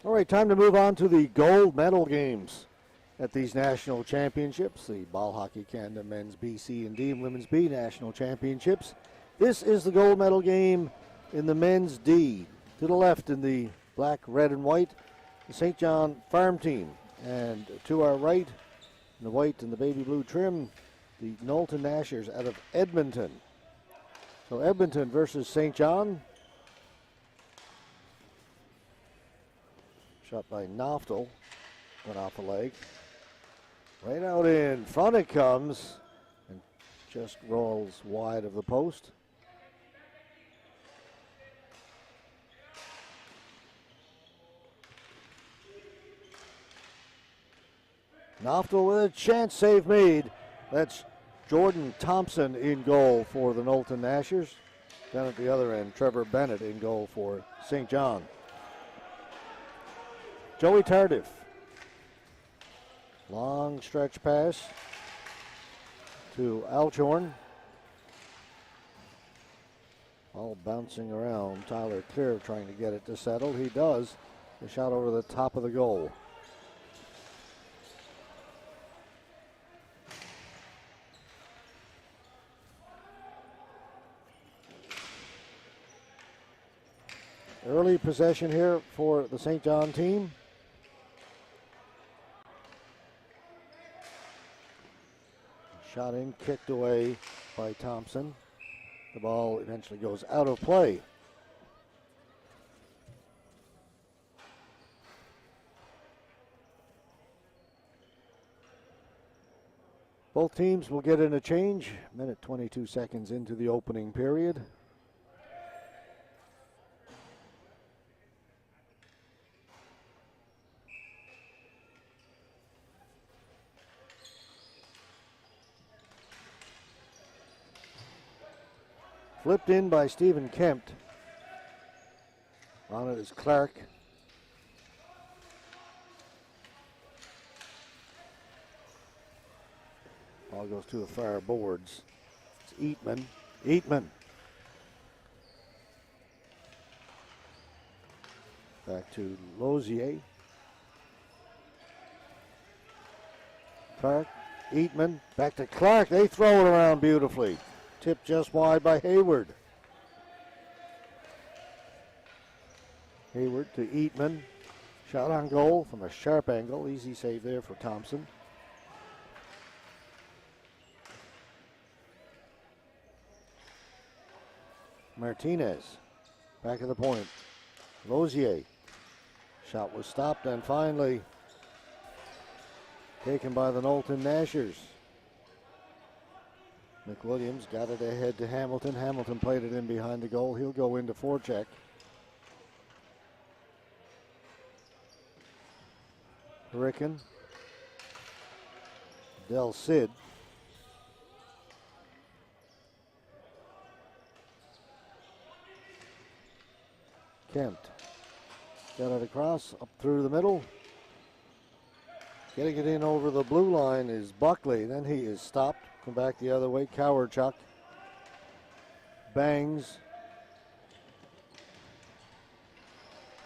All right, time to move on to the gold medal games at these national championships, the Ball Hockey Canada Men's B, C, and D, and Women's B national championships. This is the gold medal game in the men's D. To the left in the black, red, and white, the St. John Farm team. And to our right, in the white and the baby blue trim, the Knowlton Nashers out of Edmonton. So Edmonton versus St. John. Shot by Noftel, went off the leg. Right out in front it comes, and just rolls wide of the post. Noftel with a chance, save made. That's Jordan Thompson in goal for the Knowlton Nashers. Down at the other end, Trevor Bennett in goal for St. John. Joey Tardif. Long stretch pass to Alchorn. All bouncing around. Tyler Clear trying to get it to settle. He does. A shot over the top of the goal. Early possession here for the St. John team. Shot in, kicked away by Thompson. The ball eventually goes out of play. Both teams will get in a change. Minute 22 seconds into the opening period. Flipped in by Stephen Kempt. On it is Clark. Ball goes to the far boards. It's Eatman. Eatman. Back to Lozier. Clark. Eatman. Back to Clark. They throw it around beautifully. Tipped just wide by Hayward. Hayward to Eatman. Shot on goal from a sharp angle. Easy save there for Thompson. Martinez. Back of the point. Lozier. Shot was stopped and finally taken by the Knowlton Nashers. McWilliams got it ahead to Hamilton. Hamilton played it in behind the goal. He'll go into forecheck. Ricken. Del Cid. Kempt. Got it across, up through the middle. Getting it in over the blue line is Buckley. Then he is stopped. Come back the other way. Cowerchuk bangs.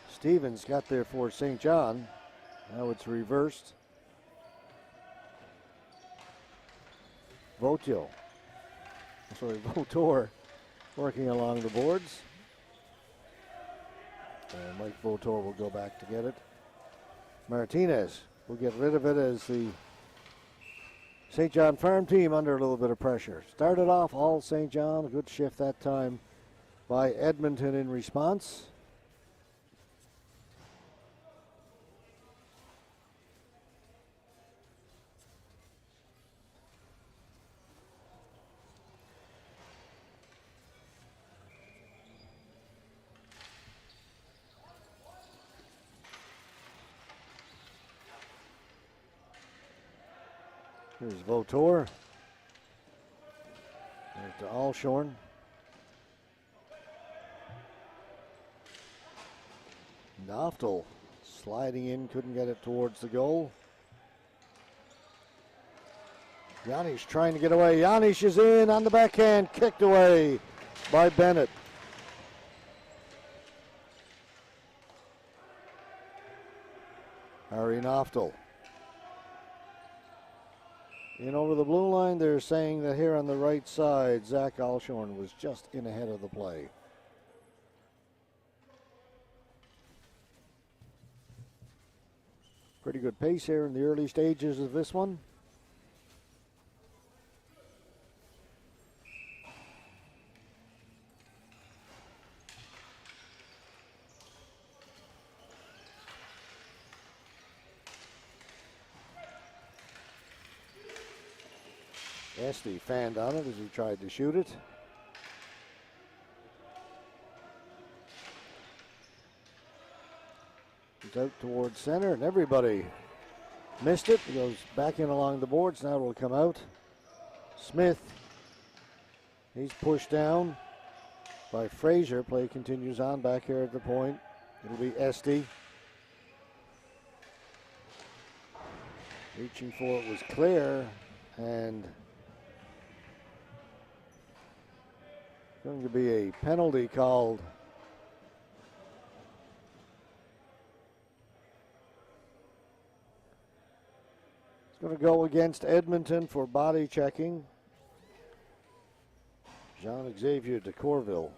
Stevens got there for St. John. Now it's reversed. Votor working along the boards. And Mike Votor will go back to get it. Martinez will get rid of it as the St. John Farm team under a little bit of pressure. Started off all St. John. A good shift that time by Edmonton in response. Here's Votor. There's to Alshorn. Noftel sliding in, couldn't get it towards the goal. Janish trying to get away. Janish is in on the backhand, kicked away by Bennett. Harry Noftel. In over the blue line, they're saying that here on the right side, Zach Alshorn was just in ahead of the play. Pretty good pace here in the early stages of this one. Esty fanned on it as he tried to shoot it. It's out towards center, and everybody missed it. It goes back in along the boards. Now it'll come out. Smith, he's pushed down by Fraser. Play continues on back here at the point. It'll be Esty. Reaching for it was Claire, and going to be a penalty called. It's going to go against Edmonton for body checking. Jean-Xavier de Courville.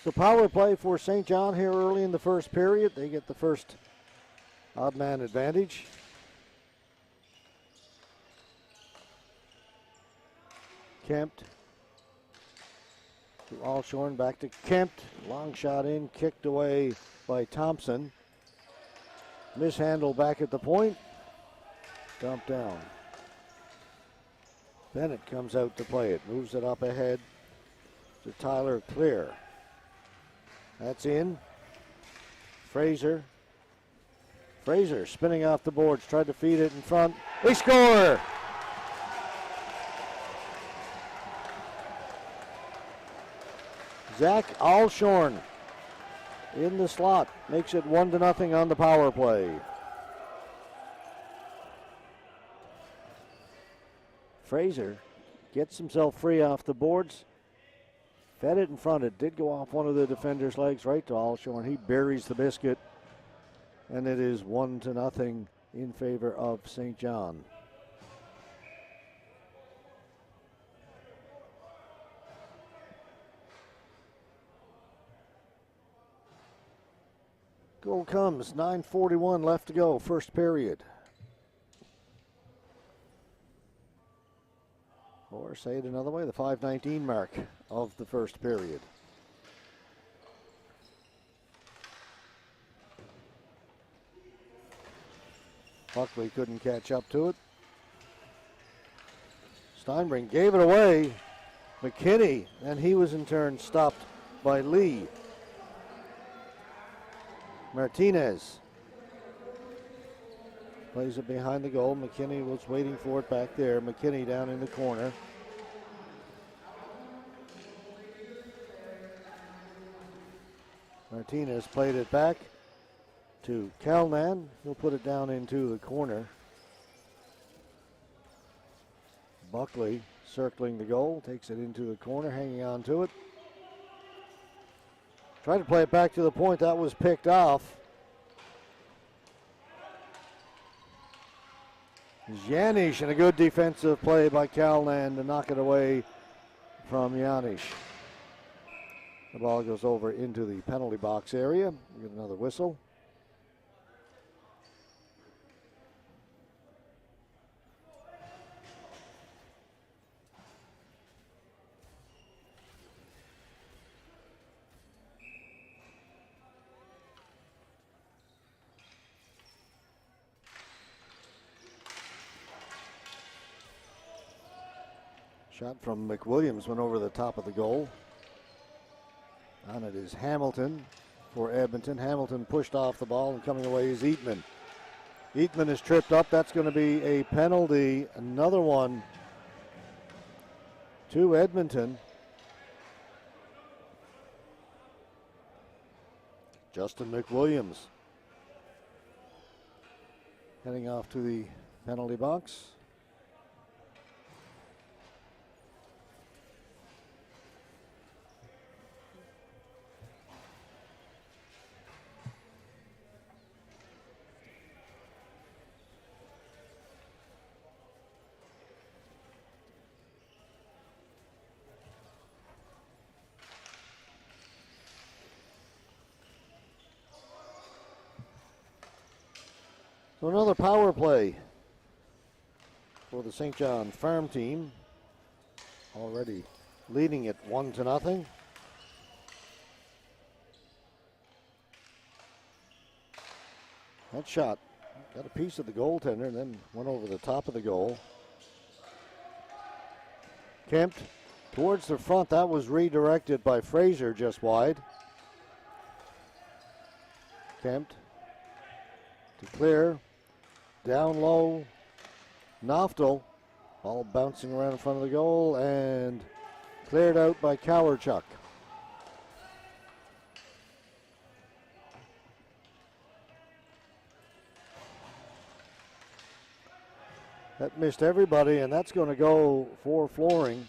So power play for St. John here early in the first period. They get the first odd man advantage. Kempt to Alshorn, back to Kempt. Long shot in, kicked away by Thompson. Mishandled back at the point. Dumped down. Bennett comes out to play it. Moves it up ahead to Tyler Clear. That's in. Fraser spinning off the boards, tried to feed it in front. They score! Zach Alshorn in the slot makes it 1-0 on the power play. Fraser gets himself free off the boards. Fed it in front. It did go off one of the defender's legs right to Alshorn. He buries the biscuit. And it is 1-0 in favor of St. John. Goal comes, 9:41 left to go, first period. Or say it another way, the 5:19 mark of the first period. Buckley couldn't catch up to it. Steinbring gave it away. McKinney, and he was in turn stopped by Lee. Martinez plays it behind the goal. McKinney was waiting for it back there. McKinney down in the corner. Martinez played it back to Calnan. He'll put it down into the corner. Buckley circling the goal, takes it into the corner, hanging on to it. Tried to play it back to the point. That was picked off. Janish, and a good defensive play by Calnan to knock it away from Janish. The ball goes over into the penalty box area. We get another whistle. Shot from McWilliams went over the top of the goal. And it is Hamilton for Edmonton. Hamilton pushed off the ball, and coming away is Eatman. Eatman is tripped up. That's going to be a penalty. Another one to Edmonton. Justin McWilliams heading off to the penalty box. So another power play for the St. John Farm team, already leading it 1-0. That shot got a piece of the goaltender and then went over the top of the goal. Kempt towards the front. That was redirected by Fraser just wide. Kempt to clear. Down low. Noftel. Ball bouncing around in front of the goal and cleared out by Cowerchuk. That missed everybody, and that's going to go for flooring.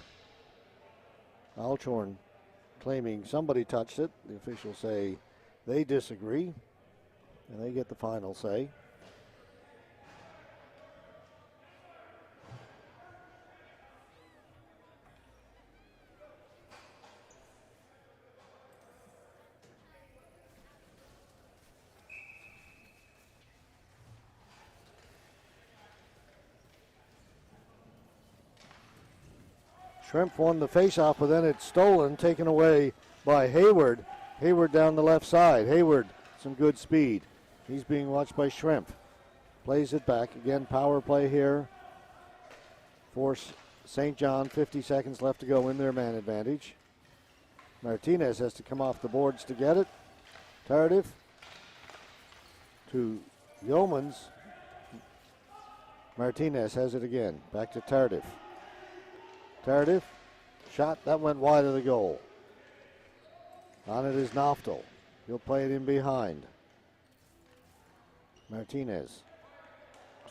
Alchorn claiming somebody touched it. The officials say they disagree, and they get the final say. Shrimp won the faceoff, but then it's stolen, taken away by Hayward. Hayward down the left side. Hayward, some good speed. He's being watched by Shrimp. Plays it back. Again, power play here for St. John. 50 seconds left to go in their man advantage. Martinez has to come off the boards to get it. Tardif to Yeomans. Martinez has it again. Back to Tardif. Tardif, shot, that went wide of the goal. On it is Noftel. He'll play it in behind. Martinez.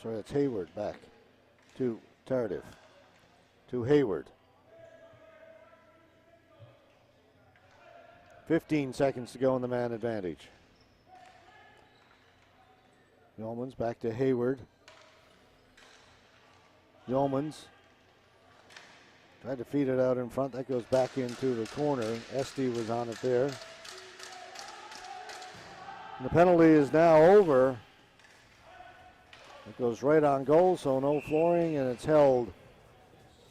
Sorry, that's Hayward back to Tardif. To Hayward. 15 seconds to go in the man advantage. Yeomans back to Hayward. Yeomans. Tried to feed it out in front. That goes back into the corner. Esty was on it there. And the penalty is now over. It goes right on goal, so no flooring, and it's held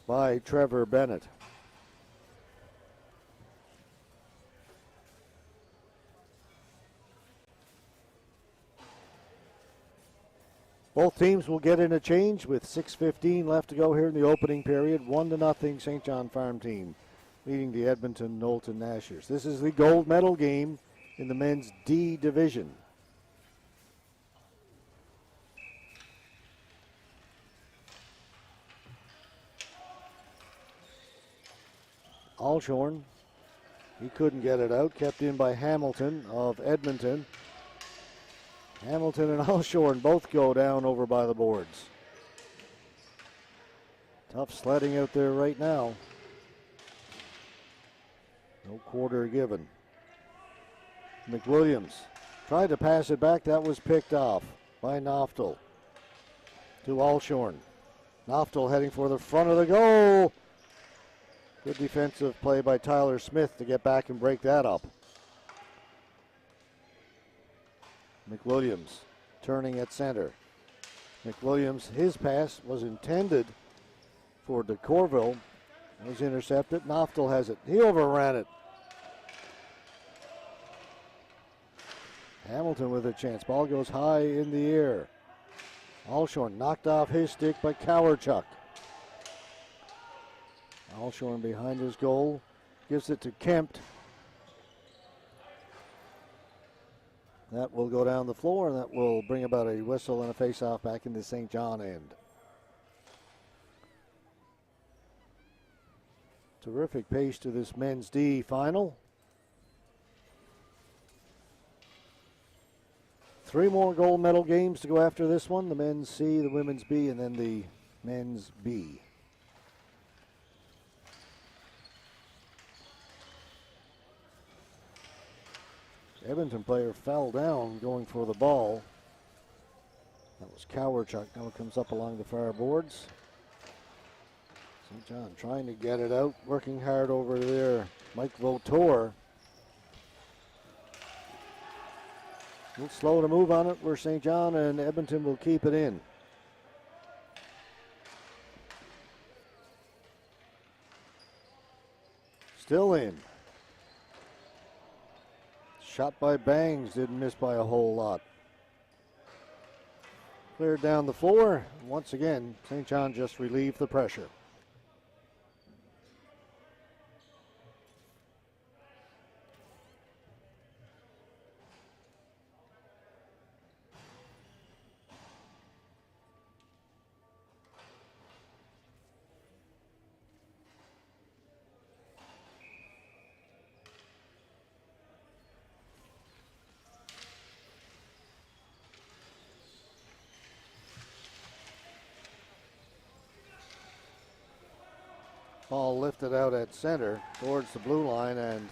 by Trevor Bennett. Both teams will get in a change with 6:15 left to go here in the opening period. 1-0 St. John Farm team leading the Edmonton Knowlton Nashers. This is the gold medal game in the men's D division. Alshorn, he couldn't get it out, kept in by Hamilton of Edmonton. Hamilton and Alshorn both go down over by the boards. Tough sledding out there right now. No quarter given. McWilliams tried to pass it back. That was picked off by Noftel to Alshorn. Noftel heading for the front of the goal. Good defensive play by Tyler Smith to get back and break that up. McWilliams turning at center. McWilliams, his pass was intended for DeCorville. It was intercepted. Noftel has it. He overran it. Hamilton with a chance. Ball goes high in the air. Alshorn knocked off his stick by Cowerchuk. Alshorn behind his goal. Gives it to Kempt. That will go down the floor, and that will bring about a whistle and a face-off back in the St. John end. Terrific pace to this men's D final. 3 more gold medal games to go after this one. The men's C, the women's B, and then the men's B. Edmonton player fell down going for the ball. That was Cowerchuk. Now it comes up along the far boards. St. John trying to get it out, working hard over there. Mike Votor. A little slow to move on it where St. John and Edmonton will keep it in. Still in. Shot by Bangs, didn't miss by a whole lot. Cleared down the floor. Once again, St. John just relieved the pressure. Ball lifted out at center towards the blue line, and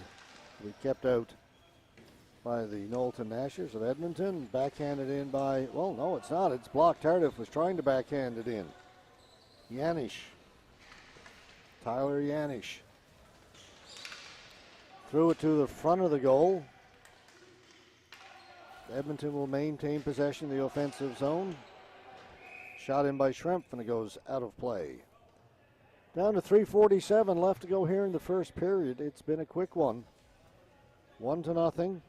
we kept out by the Knowlton Nashers of Edmonton. Backhanded in by, well, no, it's not. It's blocked. Tardif was trying to backhand it in. Yanish. Tyler Yanish. Threw it to the front of the goal. Edmonton will maintain possession of the offensive zone. Shot in by Schrempf, and it goes out of play. Down to 3:47 left to go here in the first period. It's been a quick one. 1-0.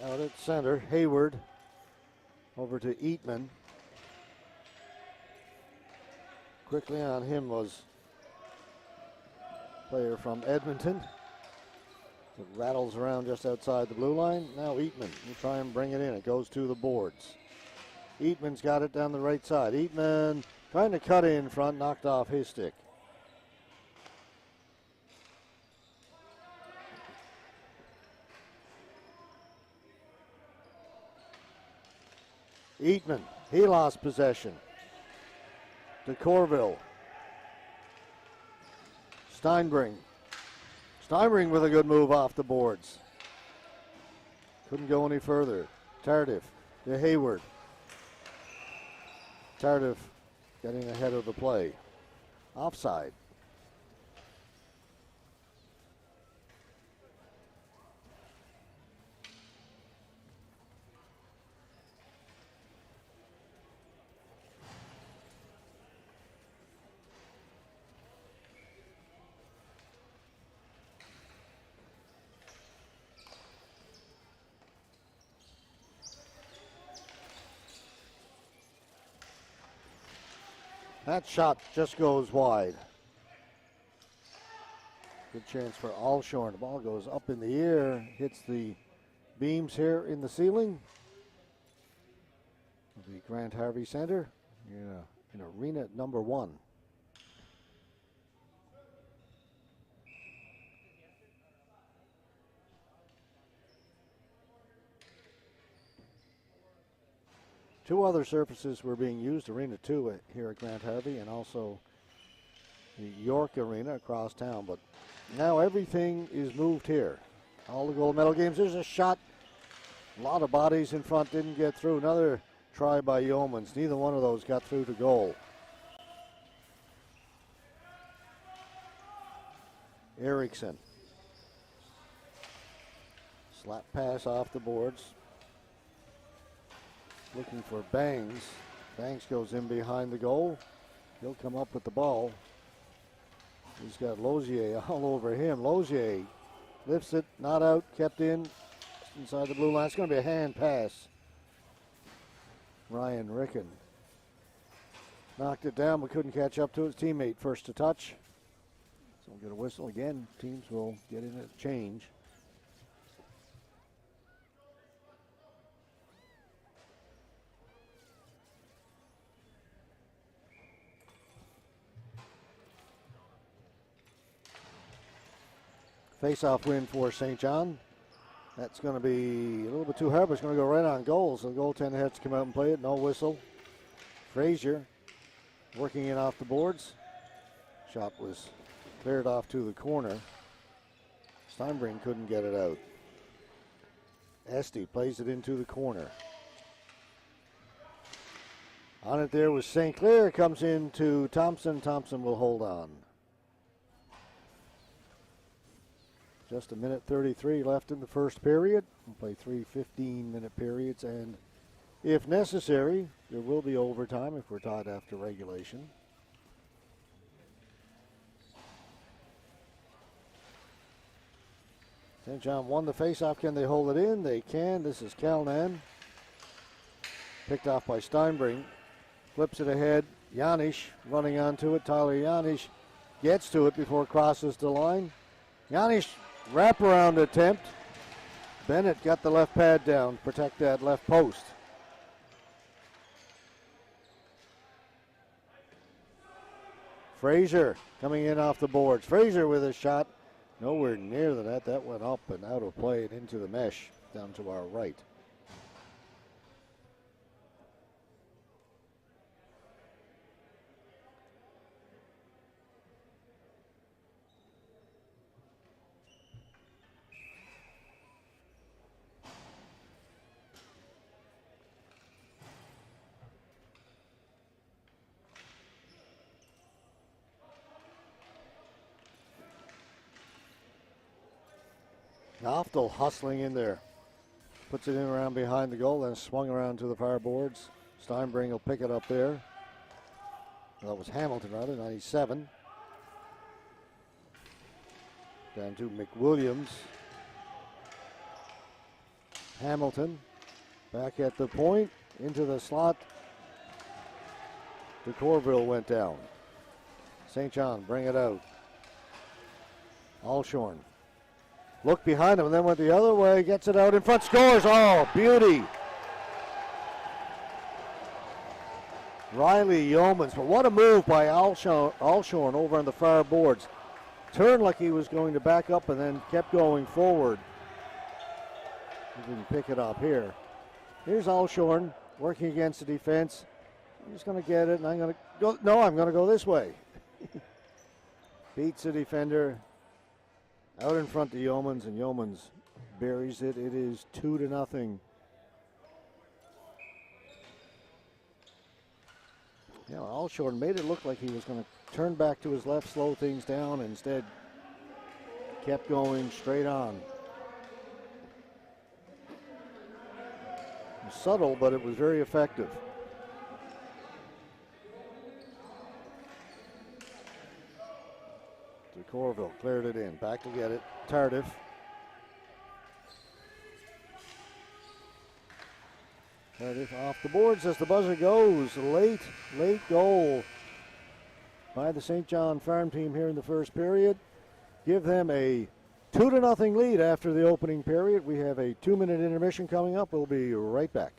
Out at center, Hayward over to Eatman. Quickly on him was player from Edmonton. It rattles around just outside the blue line. Now Eatman will try and bring it in. It goes to the boards. Eatman's got it down the right side. Eatman trying to cut in front, knocked off his stick. Eatman, he lost possession. To Corville. Steinbring. Steinbring with a good move off the boards. Couldn't go any further. Tardif to Hayward. Tardif getting ahead of the play. Offside. That shot just goes wide. Good chance for Alshorn. The ball goes up in the air, hits the beams here in the ceiling of the Grant Harvey Center in arena number 1. Two other surfaces were being used, Arena 2 here at Grant Harvey and also the York Arena across town. But now everything is moved here. All the gold medal games. There's a shot. A lot of bodies in front, didn't get through. Another try by Yeomans. Neither one of those got through to goal. Erickson. Slap pass off the boards. Looking for Bangs. Bangs goes in behind the goal. He'll come up with the ball. He's got Lozier all over him. Lozier lifts it, not out, kept in inside the blue line. It's going to be a hand pass. Ryan Ricken knocked it down but couldn't catch up to his teammate. First to touch. So we'll get a whistle again. Teams will get in a change. Face-off win for St. John. That's going to be a little bit too hard, but it's going to go right on goal. So the goaltender has to come out and play it. No whistle. Frazier working in off the boards. Shot was cleared off to the corner. Steinbring couldn't get it out. Esty plays it into the corner. On it there was St. Clair. Comes into Thompson. Thompson will hold on. Just a minute 33 left in the first period. We'll play 3 15-minute periods, and if necessary, there will be overtime if we're tied after regulation. St. John won the faceoff. Can they hold it in? They can. This is Calnan. Picked off by Steinbring. Flips it ahead. Janisch running onto it. Tyler Janisch gets to it before it crosses the line. Janisch wraparound attempt. Bennett got the left pad down. Protect that left post. Frazier coming in off the boards. Frazier with a shot. Nowhere near the net. That went up and out of play and into the mesh down to our right. Knoftel hustling in there. Puts it in around behind the goal, then swung around to the far boards. Steinbring will pick it up there. Well, that was Hamilton, rather, 97. Down to McWilliams. Hamilton back at the point, into the slot. De Corville went down. St. John bring it out. Alshorn. Looked behind him and then went the other way. Gets it out in front. Scores. Oh, beauty. Riley Yeomans. But what a move by Alshorn over on the far boards. Turned like he was going to back up and then kept going forward. He didn't pick it up here. Here's Alshorn working against the defense. He's going to get it, and I'm going to go. No, I'm going to go this way. Beats the defender. Out in front to Yeomans, and Yeomans buries it. It is 2-0. You know, Alshorn made it look like he was going to turn back to his left, slow things down. Instead, kept going straight on. It was subtle, but it was very effective. Corville cleared it in. Back to get it. Tardif. Tardif off the boards as the buzzer goes. Late goal by the St. John Farm team here in the first period. Give them a 2-0 lead after the opening period. We have a 2-minute intermission coming up. We'll be right back.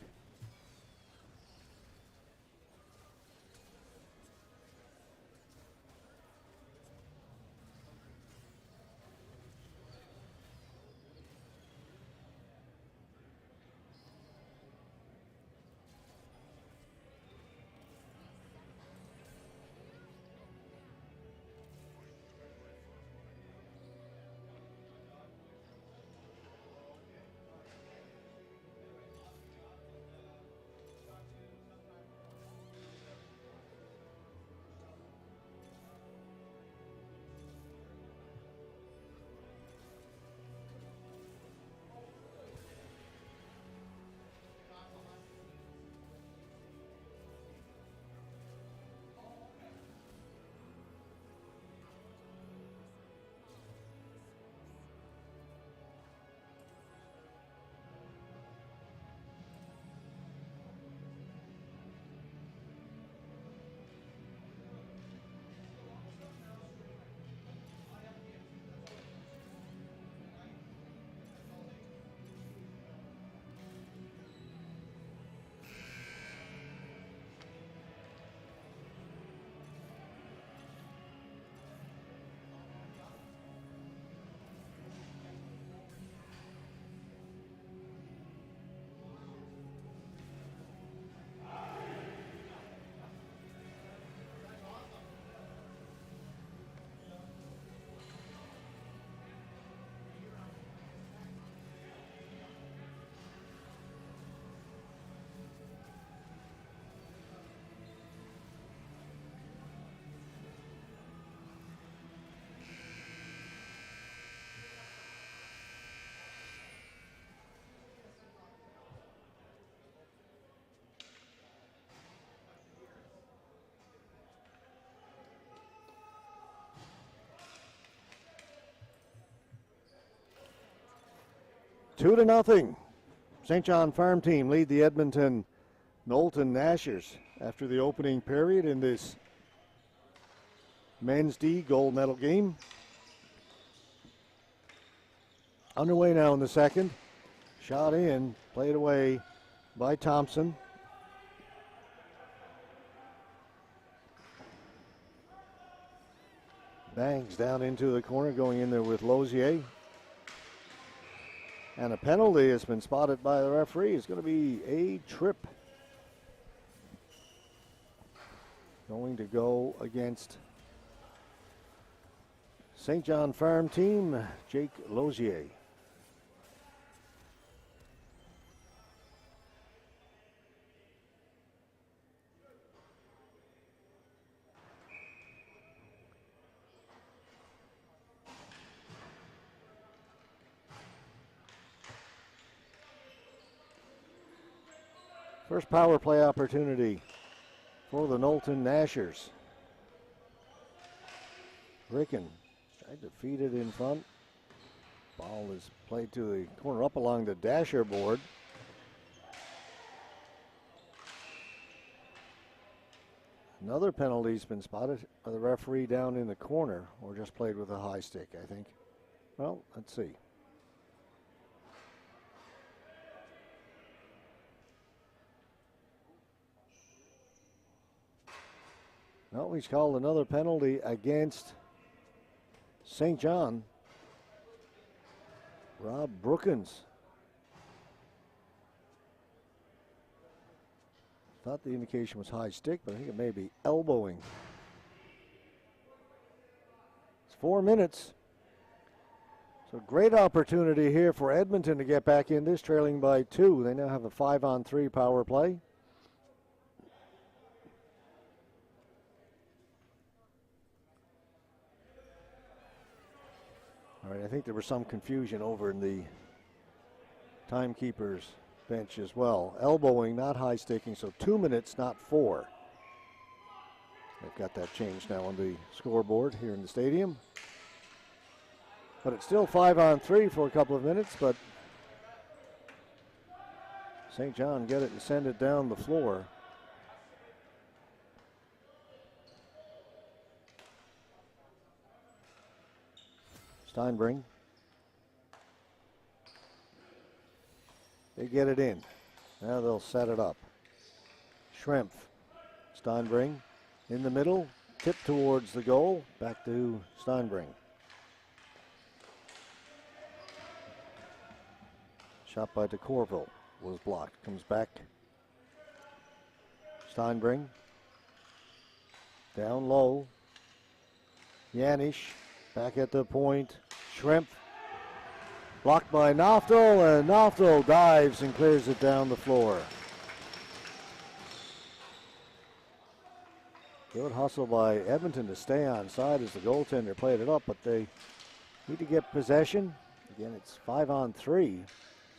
2-0. St. John Farm Team lead the Edmonton Knowlton Nashers after the opening period in this men's D gold medal game. Underway now in the second. Shot in, played away by Thompson. Bangs down into the corner, going in there with Lozier. And a penalty has been spotted by the referee. It's going to be a trip. Going to go against St. John Farm Team, Jake Lozier. First power play opportunity for the Knowlton Nashers. Ricken tried to feed it in front. Ball is played to the corner up along the dasher board. Another penalty's been spotted by the referee down in the corner, or just played with a high stick, I think. Well, let's see. No, he's called another penalty against St. John. Rob Brookins. Thought the indication was high stick, but I think it may be elbowing. It's 4 minutes. So great opportunity here for Edmonton to get back in this, trailing by 2. They now have a 5-on-3 power play. All right, I think there was some confusion over in the timekeeper's bench as well. Elbowing, not high sticking, so 2 minutes, not 4. They've got that changed now on the scoreboard here in the stadium. But it's still 5-on-3 for a couple of minutes, but St. John get it and send it down the floor. Steinbring. They get it in. Now they'll set it up. Schrempf. Steinbring in the middle. Tip towards the goal. Back to Steinbring. Shot by DeCorville was blocked. Comes back. Steinbring. Down low. Yanish. Back at the point. Schrempf. Blocked by Noftel, and Noftel dives and clears it down the floor. Good hustle by Edmonton to stay on side as the goaltender played it up, but they need to get possession. Again, it's 5-on-3.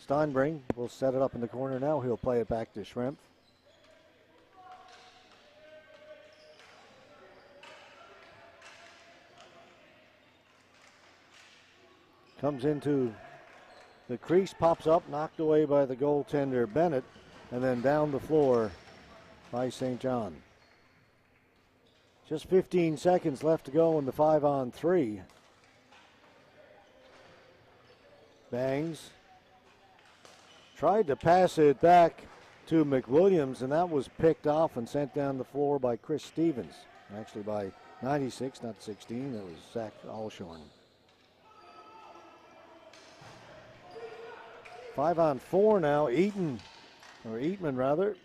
Steinbring will set it up in the corner now. He'll play it back to Schrempf. Comes into the crease, pops up, knocked away by the goaltender Bennett, and then down the floor by St. John. Just 15 seconds left to go in the 5-on-3. Bangs. Tried to pass it back to McWilliams, and that was picked off and sent down the floor by Chris Stevens. Actually by 96, not 16. It was Zach Alshorn. 5-on-4 now. Eatman rather,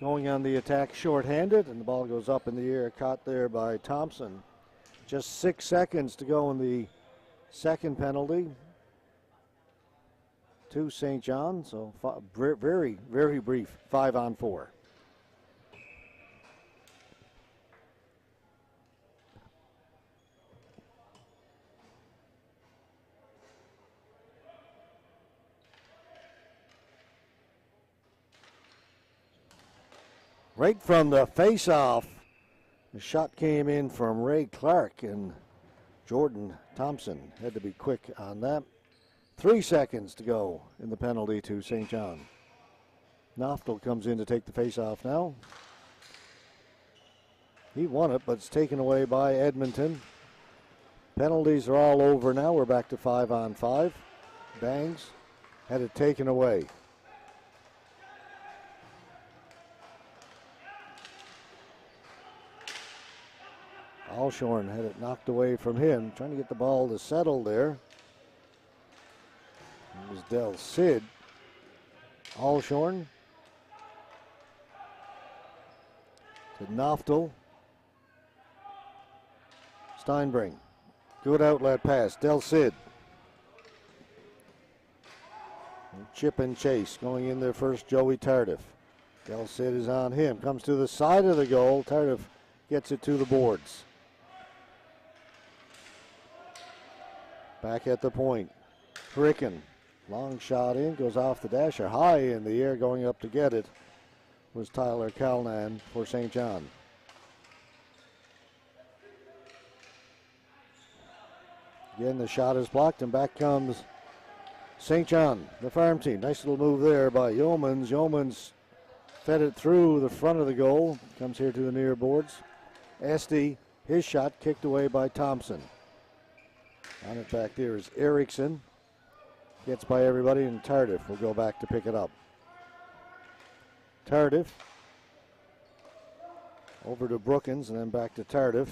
going on the attack shorthanded, and the ball goes up in the air, caught there by Thompson. Just 6 seconds to go in the second penalty to St. John, so very, very brief 5-on-4. Right from the face-off, the shot came in from Ray Clark, and Jordan Thompson had to be quick on that. 3 seconds to go in the penalty to St. John. Noftel comes in to take the face-off now. He won it, but it's taken away by Edmonton. Penalties are all over now. We're back to 5-on-5. Bangs had it taken away. Alshorn had it knocked away from him, trying to get the ball to settle there. It was Del Cid. Alshorn to Noftel. Steinbring. Good outlet pass. Del Cid. Chip and chase going in there first. Joey Tardif. Del Cid is on him. Comes to the side of the goal. Tardif gets it to the boards. Back at the point. Ricken. Long shot in. Goes off the dasher. High in the air going up to get it was Tyler Calnan for St. John. Again, the shot is blocked, and back comes St. John, the farm team. Nice little move there by Yeomans. Yeomans fed it through the front of the goal. Comes here to the near boards. Esty, his shot kicked away by Thompson. On it back there is Erickson. Gets by everybody, and Tardif will go back to pick it up. Tardif. Over to Brookins, and then back to Tardif.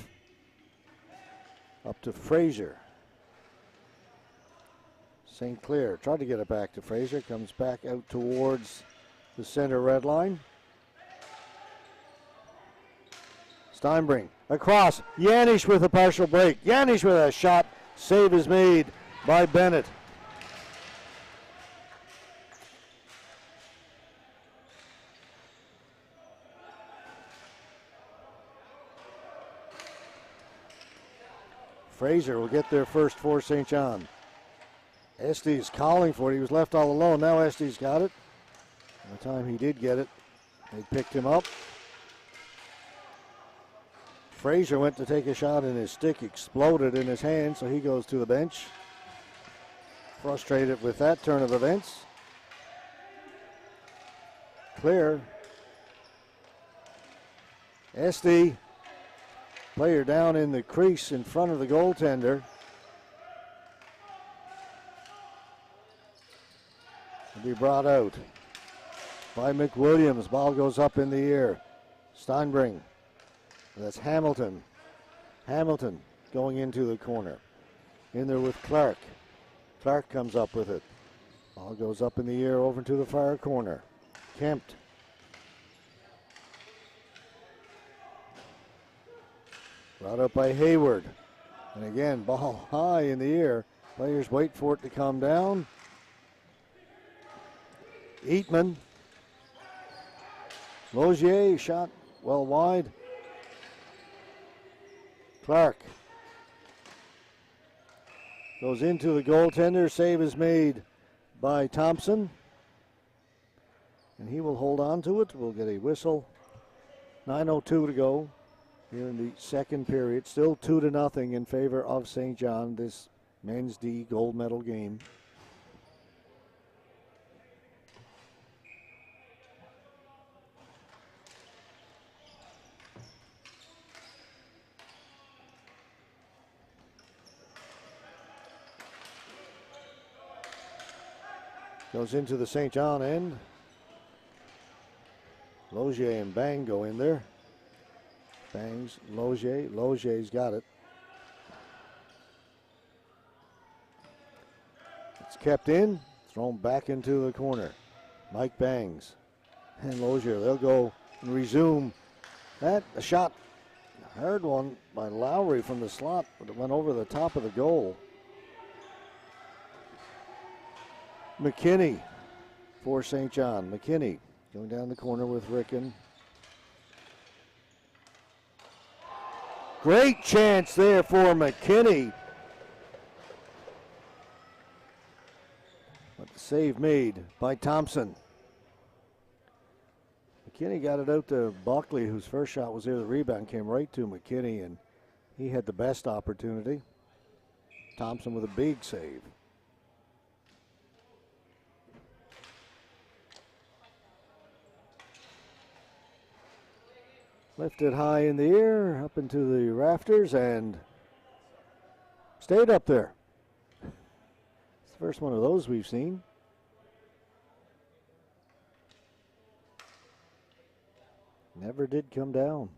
Up to Fraser. St. Clair tried to get it back to Fraser. Comes back out towards the center red line. Steinbring across. Yanish with a partial break. Yanish with a shot. Save is made by Bennett. Fraser will get there first for St. John. Estes calling for it. He was left all alone. Now Estes got it. By the time he did get it, they picked him up. Fraser went to take a shot and his stick exploded in his hand, so he goes to the bench. Frustrated with that turn of events. Clear. Estes, player down in the crease in front of the goaltender. Will be brought out by McWilliams. Ball goes up in the air. Steinbring. That's Hamilton. Hamilton going into the corner. In there with Clark. Clark comes up with it. Ball goes up in the air over to the far corner. Kempt. Brought up by Hayward. And again, ball high in the air. Players wait for it to come down. Eatman. Logier shot well wide. Clark goes into the goaltender. Save is made by Thompson. And he will hold on to it. We'll get a whistle. 9:02 to go here in the second period. Still 2-0 in favor of St. John, this men's D gold medal game. Goes into the St. John end. Logier and Bang go in there. Bangs, Logier. Logier's got it. It's kept in, thrown back into the corner. Mike Bangs and Logier. They'll go and resume that. A shot, a hard one by Lowry from the slot, but it went over the top of the goal. McKinney for St. John. McKinney going down the corner with Ricken. Great chance there for McKinney. But the save made by Thompson. McKinney got it out to Buckley, whose first shot was there. The rebound came right to McKinney, and he had the best opportunity. Thompson with a big save. Lifted high in the air, up into the rafters, and stayed up there. It's the first one of those we've seen. Never did come down.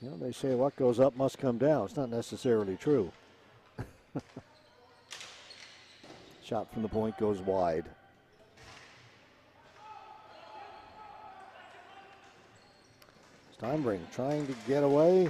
You know, they say what goes up must come down. It's not necessarily true. Shot from the point goes wide. Steinbring trying to get away.